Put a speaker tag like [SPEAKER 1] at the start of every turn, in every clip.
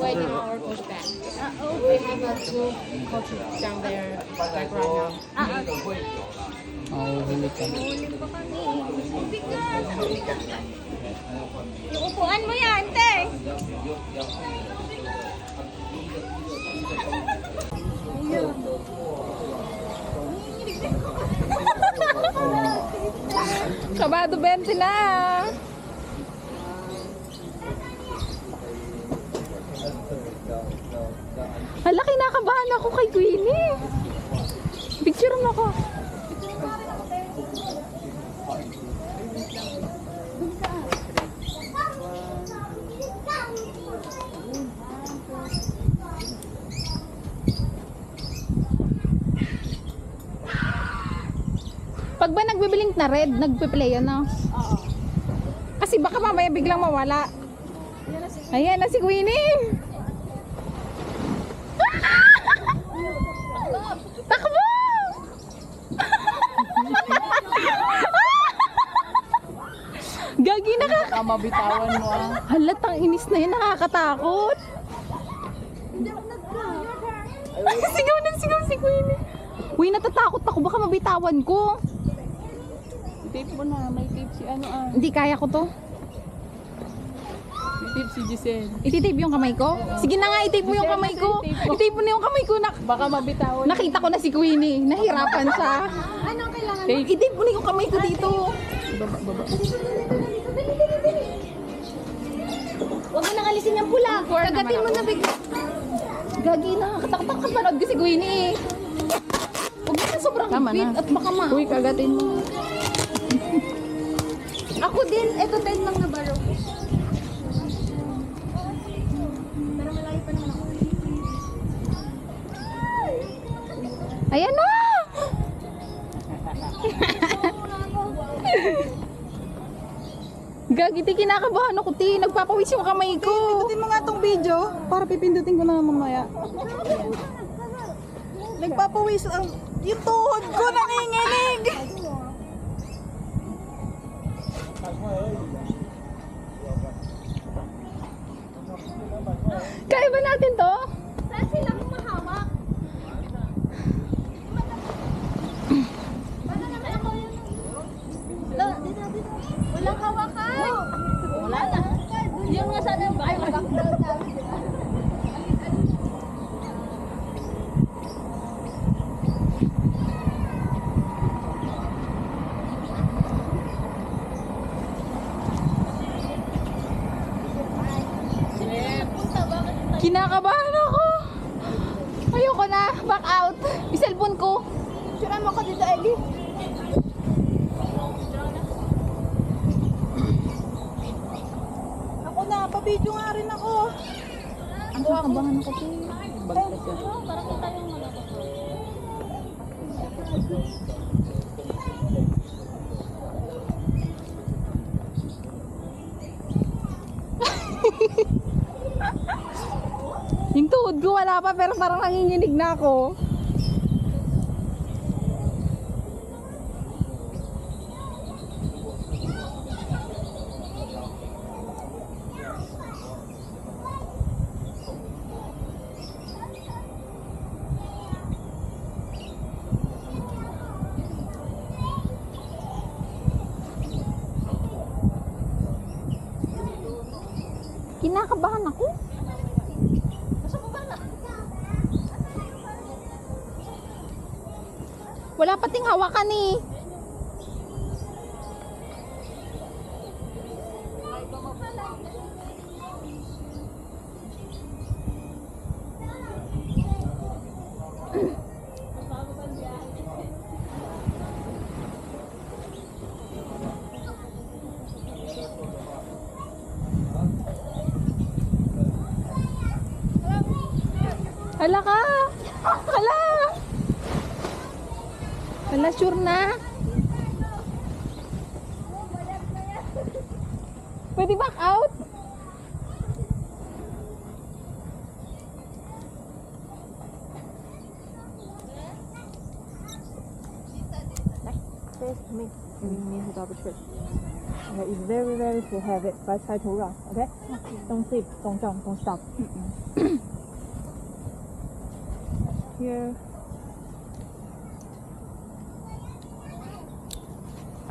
[SPEAKER 1] waiting our pushback. We have two coaches down there, like right now.
[SPEAKER 2] Huli ka.
[SPEAKER 3] Huli pa kami. Bigat. Yung upuan mo yan, te.
[SPEAKER 4] Kabado 20 na. Hala, kinakabahan ako kay Queenie. Picture mo ako. Pag ba nagbiblink na red, nagpe-play ano? Oo. Kasi baka mamaya biglang mawala. Ayan na si Queenie. Takbo! Gagi
[SPEAKER 2] Mabitawan mo
[SPEAKER 4] Halatang inis na yun, nakakatakot. Sigaw si Queenie. Uy, natatakot ako, baka mabitawan ko.
[SPEAKER 2] Tape mo na, may tape si
[SPEAKER 4] Hindi kaya ko to.
[SPEAKER 2] May tape si Giselle.
[SPEAKER 4] Ititape yung kamay ko? Sige na nga, itape mo yung kamay ko. Itape mo na yung kamay ko.
[SPEAKER 2] Baka mabitawan.
[SPEAKER 4] Nakita ko na si Queenie. Nahirapan siya.
[SPEAKER 3] Anong kailangan?
[SPEAKER 4] Itape mo na yung kamay ko dito.
[SPEAKER 2] Baba.
[SPEAKER 3] Huwag mo nang alisin yung pula. Kagatin mo na bigla.
[SPEAKER 4] Gagi na, katakot ka panood ko si Queenie. Huwag mo na sobrang higpit at baka
[SPEAKER 2] Uy, kagatin mo.
[SPEAKER 3] Ako din, eto 10 lang na baro. Pero malayo pa naman ako.
[SPEAKER 4] Ayan na! Gagi, ti, kinakabahan ako, ti. Nagpapawis yung kamay ko.
[SPEAKER 5] Pindutin mo nga tong video para pipindutin ko na mamaya. Nagpapawis ang yung tuhod ko nanginginig.
[SPEAKER 4] Kaya ba natin to?
[SPEAKER 3] Saan sila humahawak? Paano naman ako yun? Dito. Walang hawakan. Wala na. Yung nga sana yung bahay.
[SPEAKER 4] Kinakabahan ako. Ayoko na. Back out. Yung cellphone ko.
[SPEAKER 3] Sira mo ko dito, Ellie.
[SPEAKER 5] Ako na, pa-video nga rin ako.
[SPEAKER 4] Ang kakabahan ako, ti.
[SPEAKER 2] Bagtas yan.
[SPEAKER 3] Parang kita yung
[SPEAKER 4] Yung tuhod ko wala pa pero parang nanginginig na ako. Kinakabahan ako. Wala pating hawakan eh. Hala ka! Hala! Hala, sure na? Pwede back out?
[SPEAKER 5] May sa tapos first. Okay, it's very, very too heavy, but try to run, okay? Don't sleep, don't jump, don't stop. Here.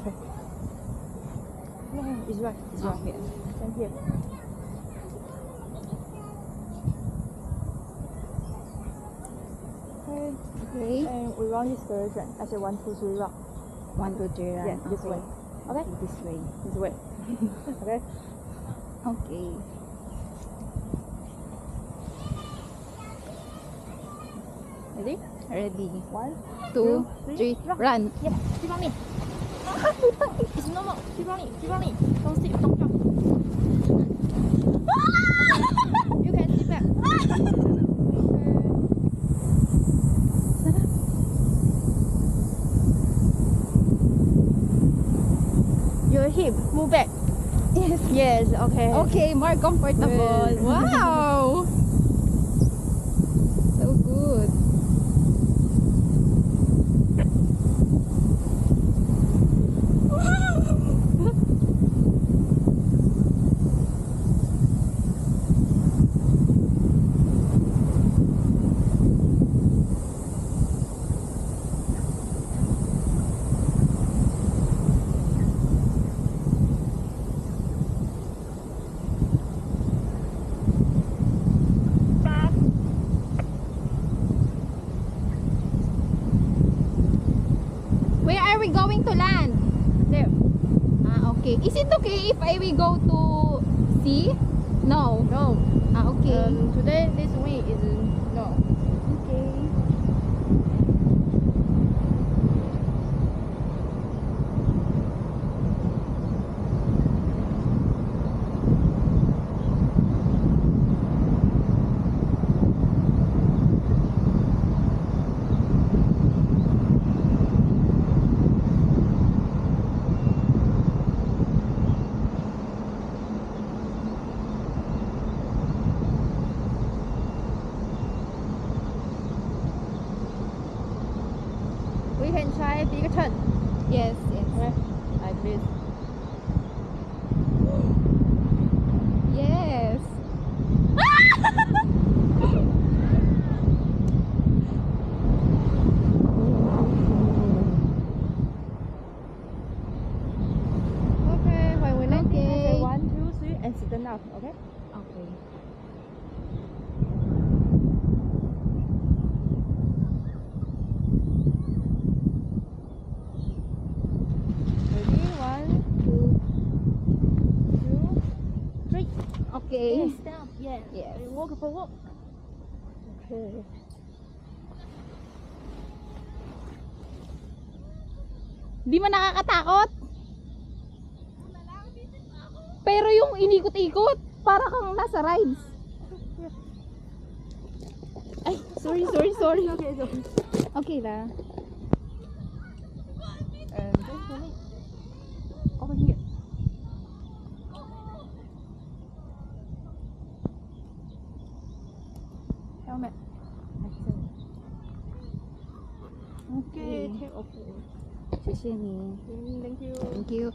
[SPEAKER 5] Okay. No, it's right. It's right here. Stand here. Okay.
[SPEAKER 4] Okay.
[SPEAKER 5] And we run this direction. I say 1, 2, 3, run.
[SPEAKER 4] 1, 2, 3, run.
[SPEAKER 5] Yeah, this
[SPEAKER 4] Okay.
[SPEAKER 5] way. Okay?
[SPEAKER 4] This way.
[SPEAKER 5] This way. Okay?
[SPEAKER 4] Okay.
[SPEAKER 5] Ready?
[SPEAKER 4] Ready.
[SPEAKER 5] 1,
[SPEAKER 4] 2, 3, run.
[SPEAKER 5] yeah, keep running. It's normal. Keep running. Keep running. Don't sleep. Don't jump. You can sit back. Your hip move back.
[SPEAKER 4] Yes.
[SPEAKER 5] Yes. Okay.
[SPEAKER 4] Okay, more comfortable.
[SPEAKER 5] Good.
[SPEAKER 4] Wow. So good. Where are we going to land?
[SPEAKER 5] There.
[SPEAKER 4] Ah, okay. Is it okay if I we go to sea? No.
[SPEAKER 5] No.
[SPEAKER 4] Ah, okay.
[SPEAKER 5] Today this week is no.
[SPEAKER 4] Okay.
[SPEAKER 5] We can try bigger turn.
[SPEAKER 4] Yes, yes.
[SPEAKER 5] Okay. Like this.
[SPEAKER 4] Yes.
[SPEAKER 5] Okay. When we land,
[SPEAKER 4] Okay.
[SPEAKER 5] I say 1, 2, 3, and sit down. Okay.
[SPEAKER 4] Okay.
[SPEAKER 5] Ready? 1, 2, 3.
[SPEAKER 4] Okay.
[SPEAKER 5] Stop. Yes.
[SPEAKER 4] Yes.
[SPEAKER 5] Walk forward. Okay.
[SPEAKER 4] Di man nakakatakot? Pero yung inikot-ikot, para kang nasa rides. Ay, sorry.
[SPEAKER 5] Okay, so.
[SPEAKER 4] Okay la.
[SPEAKER 5] And then for me. Over here. Helmet.
[SPEAKER 4] Okay.
[SPEAKER 5] Take off.
[SPEAKER 4] 谢谢你。
[SPEAKER 5] Thank you.
[SPEAKER 4] Thank you.